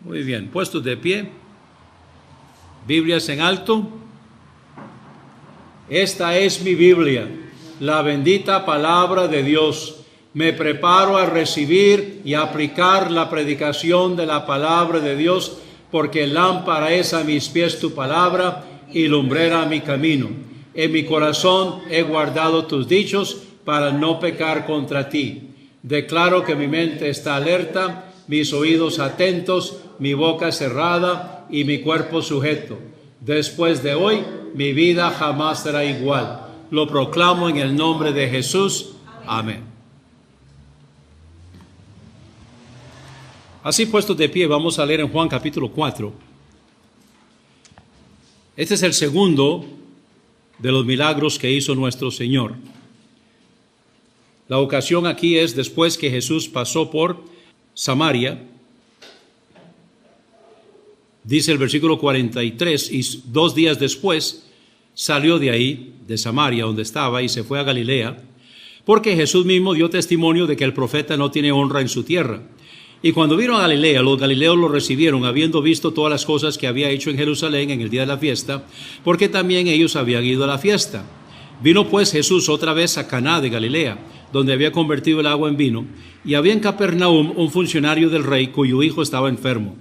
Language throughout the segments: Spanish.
Muy bien, puestos de pie, Biblias en alto. Esta es mi Biblia, la bendita palabra de Dios. Me preparo a recibir y aplicar la predicación de la palabra de Dios, porque lámpara es a mis pies tu palabra y lumbrera mi camino. En mi corazón he guardado tus dichos para no pecar contra ti. Declaro que mi mente está alerta, mis oídos atentos, mi boca cerrada y mi cuerpo sujeto. Después de hoy, mi vida jamás será igual. Lo proclamo en el nombre de Jesús. Amén. Así puestos de pie, vamos a leer en Juan capítulo 4. Este es el segundo de los milagros que hizo nuestro Señor. La ocasión aquí es después que Jesús pasó por Samaria. Dice el versículo 43, y 2 días después salió de ahí, de Samaria, donde estaba, y se fue a Galilea, porque Jesús mismo dio testimonio de que el profeta no tiene honra en su tierra. Y cuando vino a Galilea, los galileos lo recibieron, habiendo visto todas las cosas que había hecho en Jerusalén en el día de la fiesta, porque también ellos habían ido a la fiesta. Vino pues Jesús otra vez a Caná de Galilea, donde había convertido el agua en vino, y había en Capernaum un funcionario del rey cuyo hijo estaba enfermo.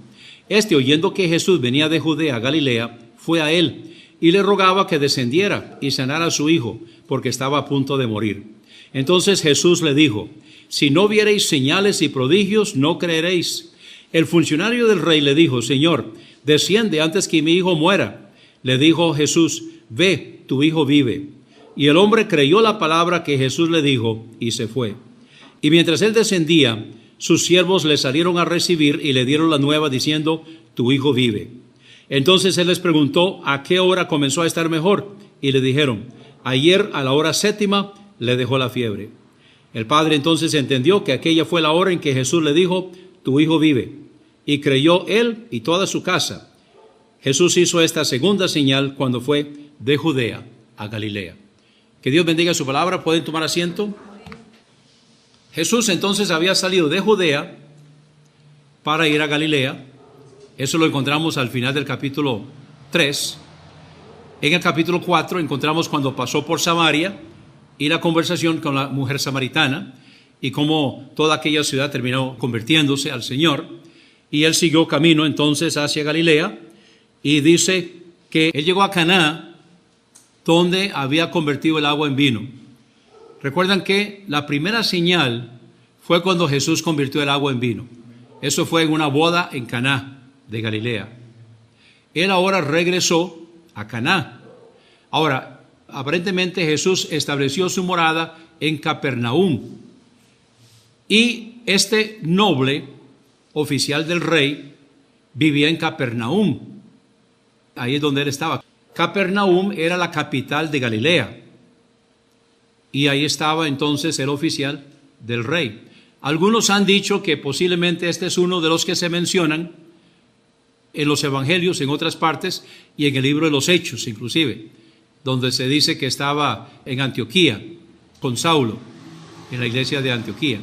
Este, oyendo que Jesús venía de Judea a Galilea, fue a él y le rogaba que descendiera y sanara a su hijo, porque estaba a punto de morir. Entonces Jesús le dijo: si no viereis señales y prodigios, no creeréis. El funcionario del rey le dijo: Señor, desciende antes que mi hijo muera. Le dijo Jesús: ve, tu hijo vive. Y el hombre creyó la palabra que Jesús le dijo y se fue. Y mientras él descendía, sus siervos le salieron a recibir y le dieron la nueva diciendo: tu hijo vive. Entonces él les preguntó a qué hora comenzó a estar mejor, y le dijeron: ayer a la hora 7 le dejó la fiebre. El padre entonces entendió que aquella fue la hora en que Jesús le dijo: tu hijo vive, y creyó él y toda su casa. Jesús hizo esta segunda señal cuando fue de Judea a Galilea. Que Dios bendiga su palabra. ¿Pueden tomar asiento? Jesús entonces había salido de Judea para ir a Galilea. Eso lo encontramos al final del capítulo 3. En el capítulo 4 encontramos cuando pasó por Samaria y la conversación con la mujer samaritana y cómo toda aquella ciudad terminó convirtiéndose al Señor. Y él siguió camino entonces hacia Galilea, y dice que él llegó a Caná, donde había convertido el agua en vino. Recuerdan que la primera señal fue cuando Jesús convirtió el agua en vino. Eso fue en una boda en Caná de Galilea. Él ahora regresó a Caná. Ahora, aparentemente Jesús estableció su morada en Capernaum. Y este noble oficial del rey vivía en Capernaum. Ahí es donde él estaba. Capernaum era la capital de Galilea. Y ahí estaba entonces el oficial del rey. Algunos han dicho que posiblemente este es uno de los que se mencionan en los evangelios, en otras partes, y en el libro de los Hechos inclusive, donde se dice que estaba en Antioquía con Saulo, en la iglesia de Antioquía.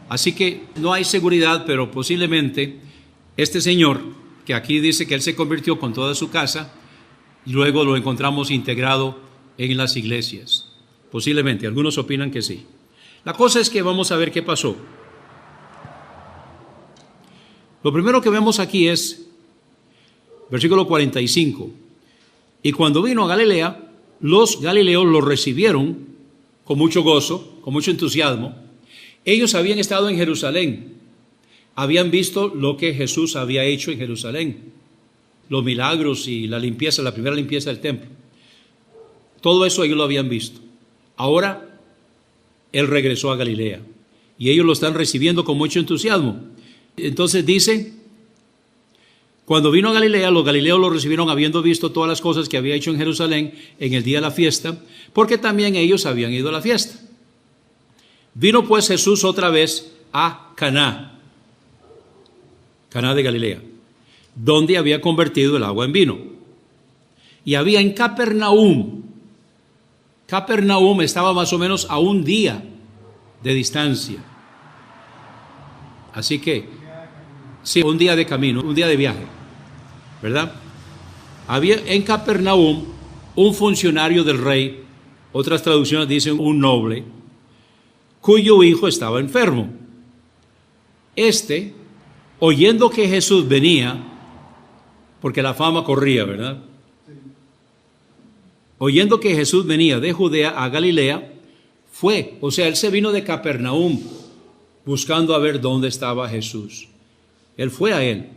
Así que no hay seguridad, pero posiblemente este señor, que aquí dice que él se convirtió con toda su casa, y luego lo encontramos integrado en las iglesias. Posiblemente, algunos opinan que sí. La cosa es que vamos a ver qué pasó. Lo primero que vemos aquí es versículo 45. Y cuando vino a Galilea, los galileos lo recibieron con mucho gozo, con mucho entusiasmo. Ellos habían estado en Jerusalén, habían visto lo que Jesús había hecho en Jerusalén, los milagros y la limpieza, la primera limpieza del templo. Todo eso ellos lo habían visto. Ahora él regresó a Galilea y ellos lo están recibiendo con mucho entusiasmo. Entonces dice: cuando vino a Galilea, los galileos lo recibieron habiendo visto todas las cosas que había hecho en Jerusalén en el día de la fiesta, porque también ellos habían ido a la fiesta. Vino pues Jesús otra vez a Caná, Caná de Galilea, donde había convertido el agua en vino. Y había en Capernaum. Capernaum estaba más o menos a un día de distancia. Así que Sí, un día de camino, un día de viaje, ¿verdad? Había en Capernaum un funcionario del rey, otras traducciones dicen un noble, cuyo hijo estaba enfermo. Oyendo que Jesús venía, porque la fama corría, ¿verdad? Oyendo que Jesús venía de Judea a Galilea, fue, o sea, él se vino de Capernaum buscando a ver dónde estaba Jesús. Él fue a él.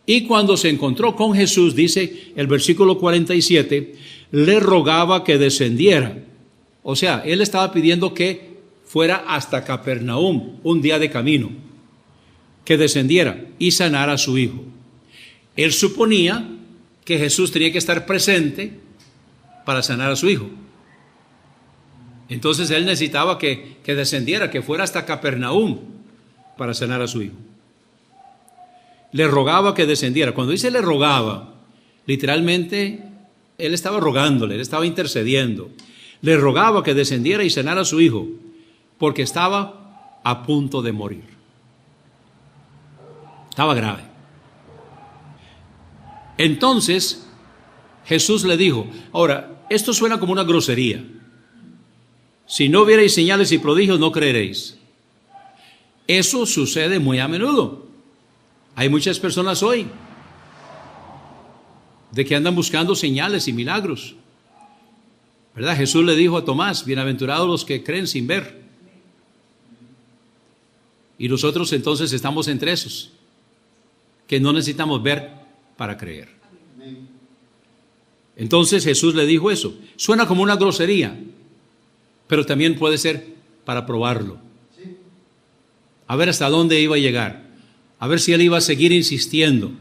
Y cuando se encontró con Jesús, dice el versículo 47, le rogaba que descendiera. O sea, él estaba pidiendo que fuera hasta Capernaum, un día de camino, que descendiera y sanara a su hijo. Él suponía que Jesús tenía que estar presente para sanar a su hijo. Entonces él necesitaba que descendiera, que fuera hasta Capernaum para sanar a su hijo. Le rogaba que descendiera. Cuando dice le rogaba, literalmente él estaba rogándole, él estaba intercediendo. Le rogaba que descendiera y sanara a su hijo, porque estaba a punto de morir. Estaba grave. Entonces Jesús le dijo, ahora, esto suena como una grosería. Si no vierais señales y prodigios, no creeréis. Eso sucede muy a menudo. Hay muchas personas hoy de que andan buscando señales y milagros, ¿verdad? Jesús le dijo a Tomás, bienaventurados los que creen sin ver. Y nosotros entonces estamos entre esos, que no necesitamos ver para creer. Entonces Jesús le dijo eso. Suena como una grosería, pero también puede ser para probarlo. A ver hasta dónde iba a llegar. A ver si él iba a seguir insistiendo.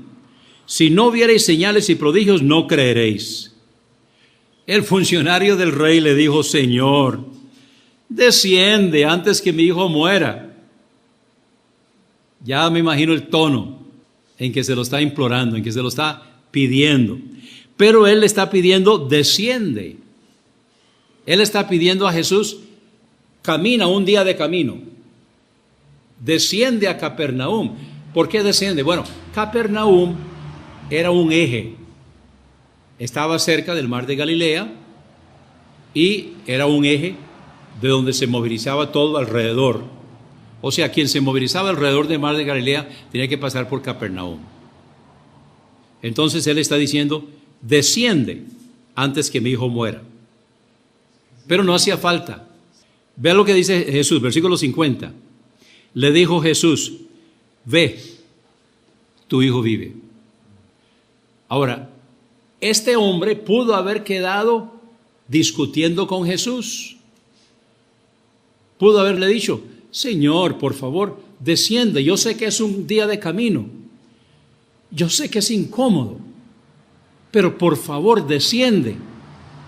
Si no viereis señales y prodigios, no creeréis. El funcionario del rey le dijo, Señor, desciende antes que mi hijo muera. Ya me imagino el tono en que se lo está implorando, en que se lo está pidiendo. Pero él le está pidiendo, desciende. Él está pidiendo a Jesús, camina un día de camino. Desciende a Capernaum. ¿Por qué desciende? Bueno, Capernaum era un eje. Estaba cerca del mar de Galilea y era un eje de donde se movilizaba todo alrededor. O sea, quien se movilizaba alrededor del mar de Galilea tenía que pasar por Capernaum. Entonces él está diciendo, desciende antes que mi hijo muera. Pero no hacía falta. Vea lo que dice Jesús, versículo 50. Le dijo Jesús, ve, tu hijo vive. Ahora, este hombre pudo haber quedado discutiendo con Jesús. Pudo haberle dicho, Señor, por favor, desciende. Yo sé que es un día de camino. Yo sé que es incómodo. Pero por favor, desciende.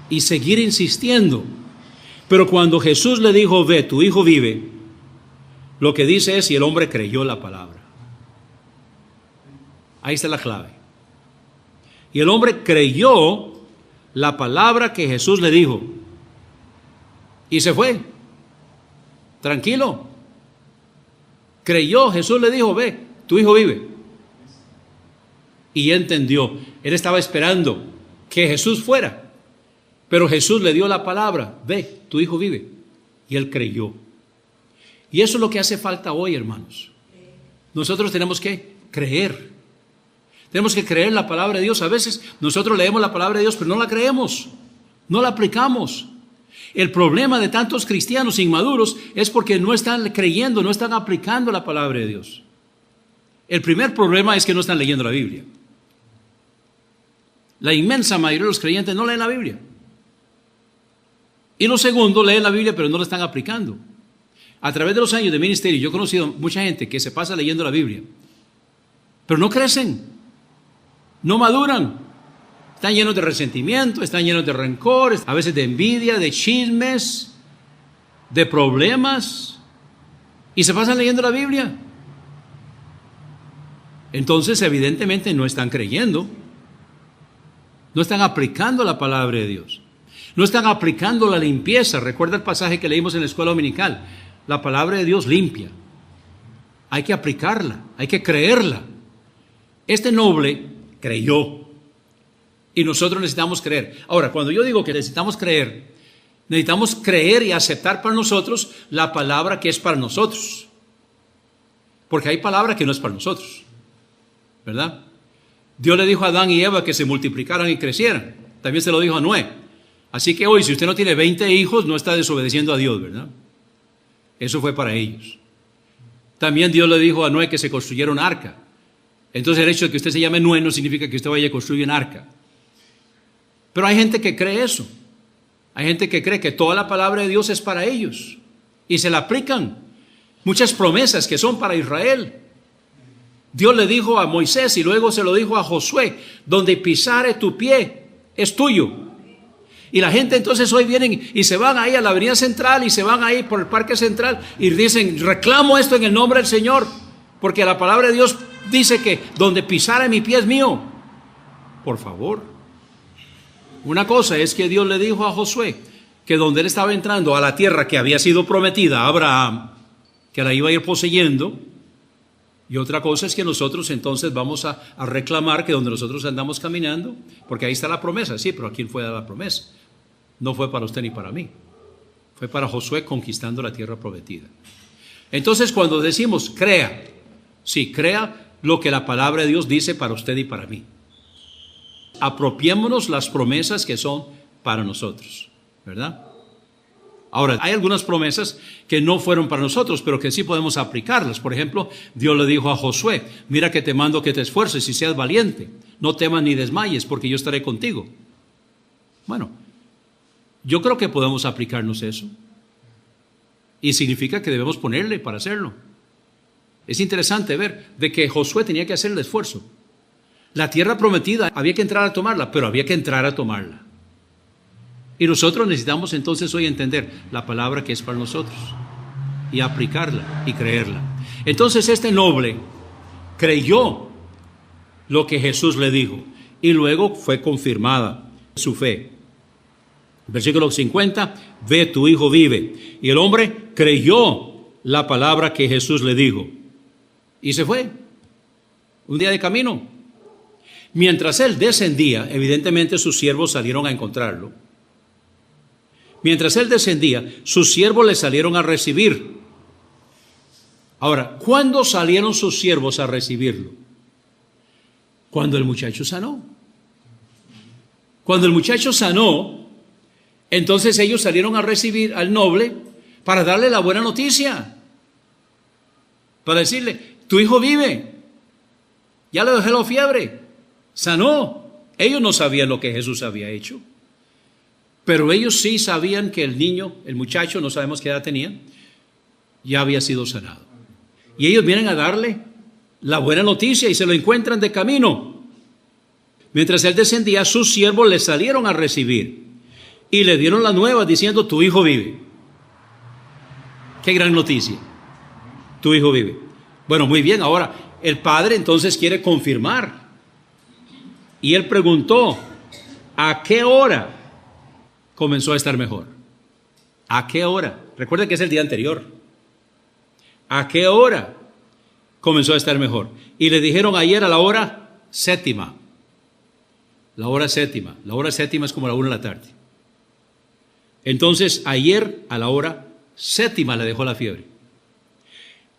Y seguir insistiendo. Pero cuando Jesús le dijo, ve, tu hijo vive, lo que dice es, y el hombre creyó la palabra. Ahí está la clave. Y el hombre creyó la palabra que Jesús le dijo. Y se fue. Tranquilo. Creyó, Jesús le dijo, ve, tu hijo vive. Y entendió. Él estaba esperando que Jesús fuera. Pero Jesús le dio la palabra, ve, tu hijo vive. Y él creyó. Y eso es lo que hace falta hoy, hermanos. Nosotros tenemos que creer. Tenemos que creer en la palabra de Dios. A veces nosotros leemos la palabra de Dios, pero no la creemos. No la aplicamos. El problema de tantos cristianos inmaduros es porque no están creyendo, no están aplicando la palabra de Dios. El primer problema es que no están leyendo la Biblia. La inmensa mayoría de los creyentes no leen la Biblia. Y lo segundo, leen la Biblia, pero no la están aplicando. A través de los años de ministerio, yo he conocido mucha gente que se pasa leyendo la Biblia, pero no crecen, no maduran. Están llenos de resentimiento, están llenos de rencor, a veces de envidia, de chismes, de problemas, y se pasan leyendo la Biblia. Entonces, evidentemente, no están creyendo, no están aplicando la palabra de Dios. No están aplicando la limpieza. Recuerda el pasaje que leímos en la escuela dominical. La palabra de Dios limpia. hay que aplicarla, hay que creerla. Este noble creyó y nosotros necesitamos creer. Ahora, cuando yo digo que necesitamos creer y aceptar para nosotros la palabra que es para nosotros. Porque hay palabra que no es para nosotros, ¿verdad? Dios le dijo a Adán y Eva que se multiplicaran y crecieran. También se lo dijo a Noé. Así que hoy, si usted no tiene 20 hijos, no está desobedeciendo a Dios, ¿verdad? Eso fue para ellos. También Dios le dijo a Noé que se construyera un arca. Entonces el hecho de que usted se llame Noé no significa que usted vaya a construir un arca. Pero hay gente que cree eso. Hay gente que cree que toda la palabra de Dios es para ellos. Y se la aplican. Muchas promesas que son para Israel. Dios le dijo a Moisés y luego se lo dijo a Josué, donde pisare tu pie es tuyo. Y la gente entonces hoy vienen y se van ahí a la avenida central y se van ahí por el parque central y dicen, reclamo esto en el nombre del Señor, porque la palabra de Dios dice que donde pisare mi pie es mío. Por favor. Una cosa es que Dios le dijo a Josué que donde él estaba entrando a la tierra que había sido prometida a Abraham, que la iba a ir poseyendo. Y otra cosa es que nosotros entonces vamos a reclamar que donde nosotros andamos caminando, porque ahí está la promesa, sí, pero ¿a quién fue la promesa? No fue para usted ni para mí, fue para Josué conquistando la tierra prometida. Entonces cuando decimos crea, sí, crea lo que la palabra de Dios dice para usted y para mí. Apropiémonos las promesas que son para nosotros, ¿verdad? Ahora, hay algunas promesas que no fueron para nosotros, pero que sí podemos aplicarlas. Por ejemplo, Dios le dijo a Josué, mira que te mando que te esfuerces y seas valiente. No temas ni desmayes, porque yo estaré contigo. Bueno, yo creo que podemos aplicarnos eso. Y significa que debemos ponerle para hacerlo. Es interesante ver de que Josué tenía que hacer el esfuerzo. La tierra prometida había que entrar a tomarla, pero había que entrar a tomarla. Y nosotros necesitamos entonces hoy entender la palabra que es para nosotros y aplicarla y creerla. Entonces este noble creyó lo que Jesús le dijo y luego fue confirmada su fe. Versículo 50, ve, tu hijo vive. Y el hombre creyó la palabra que Jesús le dijo y se fue. Un día de camino. Mientras él descendía, evidentemente sus siervos salieron a encontrarlo. Mientras él descendía, sus siervos le salieron a recibir. Ahora, ¿cuándo salieron sus siervos a recibirlo? Cuando el muchacho sanó. Cuando el muchacho sanó, entonces ellos salieron a recibir al noble para darle la buena noticia. Para decirle, tu hijo vive. Ya le dejé la fiebre. Sanó. Ellos no sabían lo que Jesús había hecho. Pero ellos sí sabían que el niño, el muchacho, no sabemos qué edad tenía, ya había sido sanado. Y ellos vienen a darle la buena noticia y se lo encuentran de camino. Mientras él descendía, sus siervos le salieron a recibir y le dieron la nueva diciendo, tu hijo vive. Qué gran noticia. Tu hijo vive. Bueno, muy bien, ahora el padre entonces quiere confirmar. Y él preguntó, ¿a qué hora comenzó a estar mejor? ¿A qué hora? Recuerden que es el día anterior. ¿A qué hora comenzó a estar mejor? Y le dijeron ayer a la hora séptima. La hora séptima. La hora séptima es como la 1 de la tarde. Entonces ayer a la hora séptima le dejó la fiebre.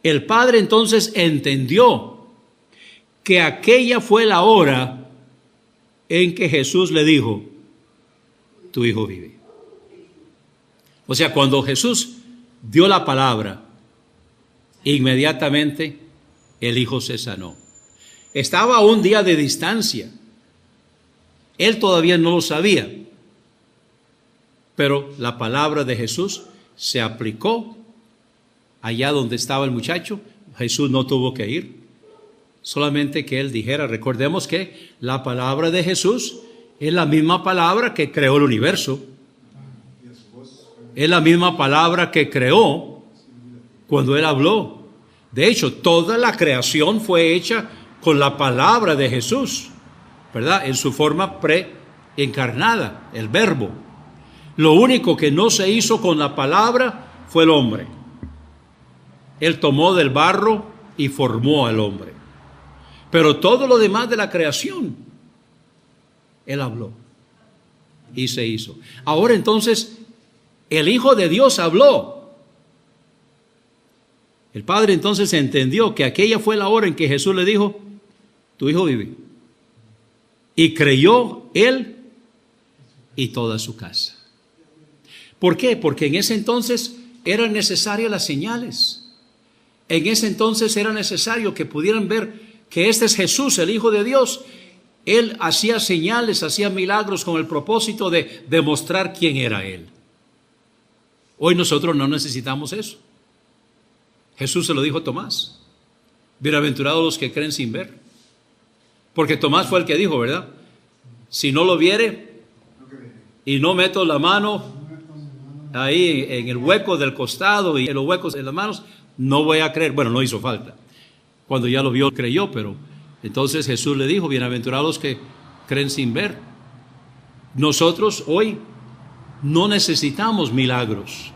El padre entonces entendió que aquella fue la hora en que Jesús le dijo, tu hijo vive. O sea, cuando Jesús dio la palabra, inmediatamente el hijo se sanó. Estaba a un día de distancia. Él todavía no lo sabía. Pero la palabra de Jesús se aplicó allá donde estaba el muchacho. Jesús no tuvo que ir. Solamente que él dijera, recordemos que la palabra de Jesús es la misma palabra que creó el universo. Es la misma palabra que creó cuando Él habló. De hecho, toda la creación fue hecha con la palabra de Jesús, ¿verdad? En su forma preencarnada, el verbo. Lo único que no se hizo con la palabra fue el hombre. Él tomó del barro y formó al hombre. Pero todo lo demás de la creación, Él habló y se hizo. Ahora entonces, el Hijo de Dios habló. El Padre entonces entendió que aquella fue la hora en que Jesús le dijo, tu Hijo vive. Y creyó Él y toda su casa. ¿Por qué? Porque en ese entonces eran necesarias las señales. En ese entonces era necesario que pudieran ver que este es Jesús, el Hijo de Dios. Él hacía señales, hacía milagros con el propósito de demostrar quién era Él. Hoy nosotros no necesitamos eso. Jesús se lo dijo a Tomás. Bienaventurados los que creen sin ver. Porque Tomás fue el que dijo, ¿verdad? Si no lo viere y no meto la mano ahí en el hueco del costado y en los huecos de las manos, no voy a creer. Bueno, no hizo falta. Cuando ya lo vio, creyó, pero entonces Jesús le dijo, bienaventurados los que creen sin ver. Nosotros hoy no necesitamos milagros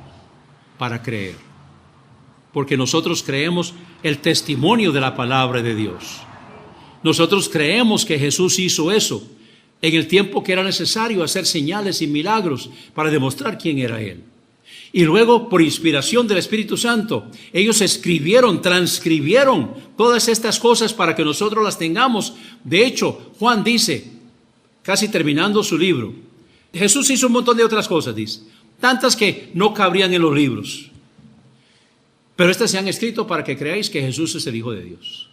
para creer, porque nosotros creemos el testimonio de la palabra de Dios. Nosotros creemos que Jesús hizo eso en el tiempo que era necesario hacer señales y milagros para demostrar quién era Él. Y luego, por inspiración del Espíritu Santo, ellos escribieron, transcribieron todas estas cosas para que nosotros las tengamos. De hecho, Juan dice, casi terminando su libro, Jesús hizo un montón de otras cosas, dice, tantas que no cabrían en los libros. Pero estas se han escrito para que creáis que Jesús es el Hijo de Dios.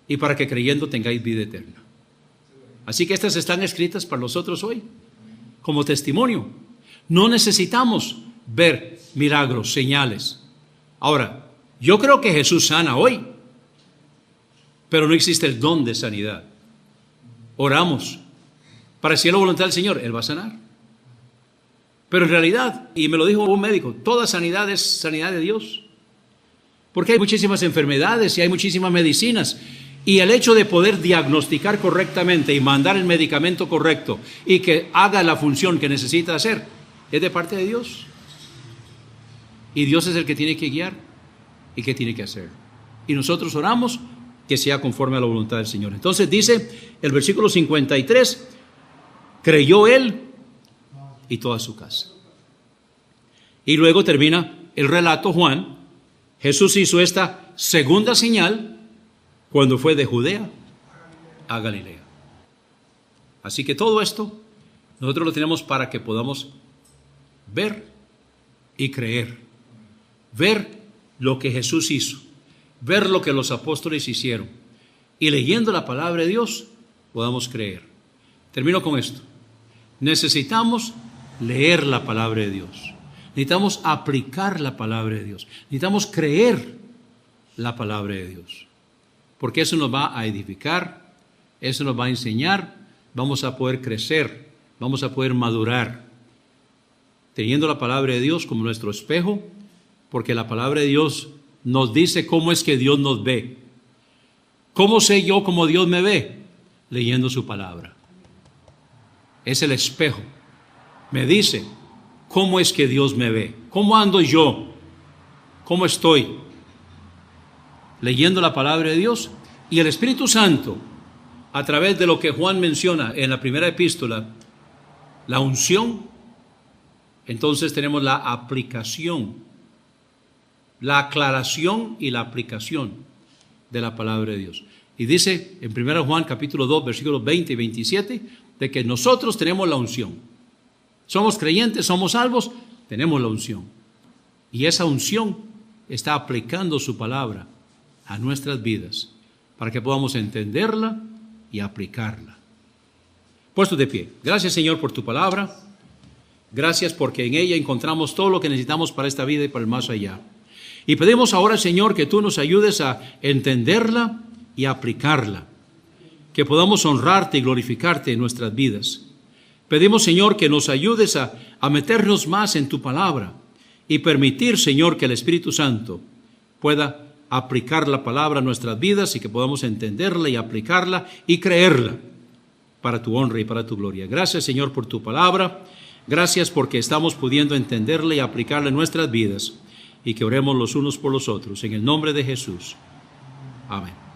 Y para que creyendo tengáis vida eterna. Así que estas están escritas para nosotros hoy, como testimonio. No necesitamos ver milagros, señales. Ahora, yo creo que Jesús sana hoy, pero no existe el don de sanidad. Oramos para si es la voluntad del Señor, Él va a sanar. Pero en realidad, y me lo dijo un médico, toda sanidad es sanidad de Dios. Porque hay muchísimas enfermedades y hay muchísimas medicinas. Y el hecho de poder diagnosticar correctamente y mandar el medicamento correcto y que haga la función que necesita hacer, es de parte de Dios. Y Dios es el que tiene que guiar y que tiene que hacer. Y nosotros oramos que sea conforme a la voluntad del Señor. Entonces dice el versículo 53, creyó Él y toda su casa. Y luego termina el relato Juan. Jesús hizo esta segunda señal cuando fue de Judea a Galilea. Así que todo esto nosotros lo tenemos para que podamos ver y creer. Ver lo que Jesús hizo, ver lo que los apóstoles hicieron. Y leyendo la palabra de Dios podamos creer. Termino con esto. Necesitamos leer la palabra de Dios. Necesitamos aplicar la palabra de Dios. Necesitamos creer la palabra de Dios. Porque eso nos va a edificar, eso nos va a enseñar, vamos a poder crecer, vamos a poder madurar. Teniendo la palabra de Dios como nuestro espejo, porque la palabra de Dios nos dice cómo es que Dios nos ve. ¿Cómo sé yo cómo Dios me ve? Leyendo su palabra. Es el espejo. Me dice cómo es que Dios me ve. ¿Cómo ando yo? ¿Cómo estoy? Leyendo la palabra de Dios. Y el Espíritu Santo, a través de lo que Juan menciona en la primera epístola, la unción, entonces tenemos la aplicación, la aclaración y la aplicación de la palabra de Dios. Y dice en 1 Juan capítulo 2, versículos 20 y 27, de que nosotros tenemos la unción. Somos creyentes, somos salvos, tenemos la unción. Y esa unción está aplicando su palabra a nuestras vidas para que podamos entenderla y aplicarla. Puestos de pie. Gracias, Señor, por tu palabra. Gracias porque en ella encontramos todo lo que necesitamos para esta vida y para el más allá. Y pedimos ahora, Señor, que tú nos ayudes a entenderla y a aplicarla. Que podamos honrarte y glorificarte en nuestras vidas. Pedimos, Señor, que nos ayudes a meternos más en tu palabra y permitir, Señor, que el Espíritu Santo pueda aplicar la palabra a nuestras vidas y que podamos entenderla y aplicarla y creerla para tu honra y para tu gloria. Gracias, Señor, por tu palabra. Gracias porque estamos pudiendo entenderla y aplicarla en nuestras vidas y que oremos los unos por los otros. En el nombre de Jesús. Amén.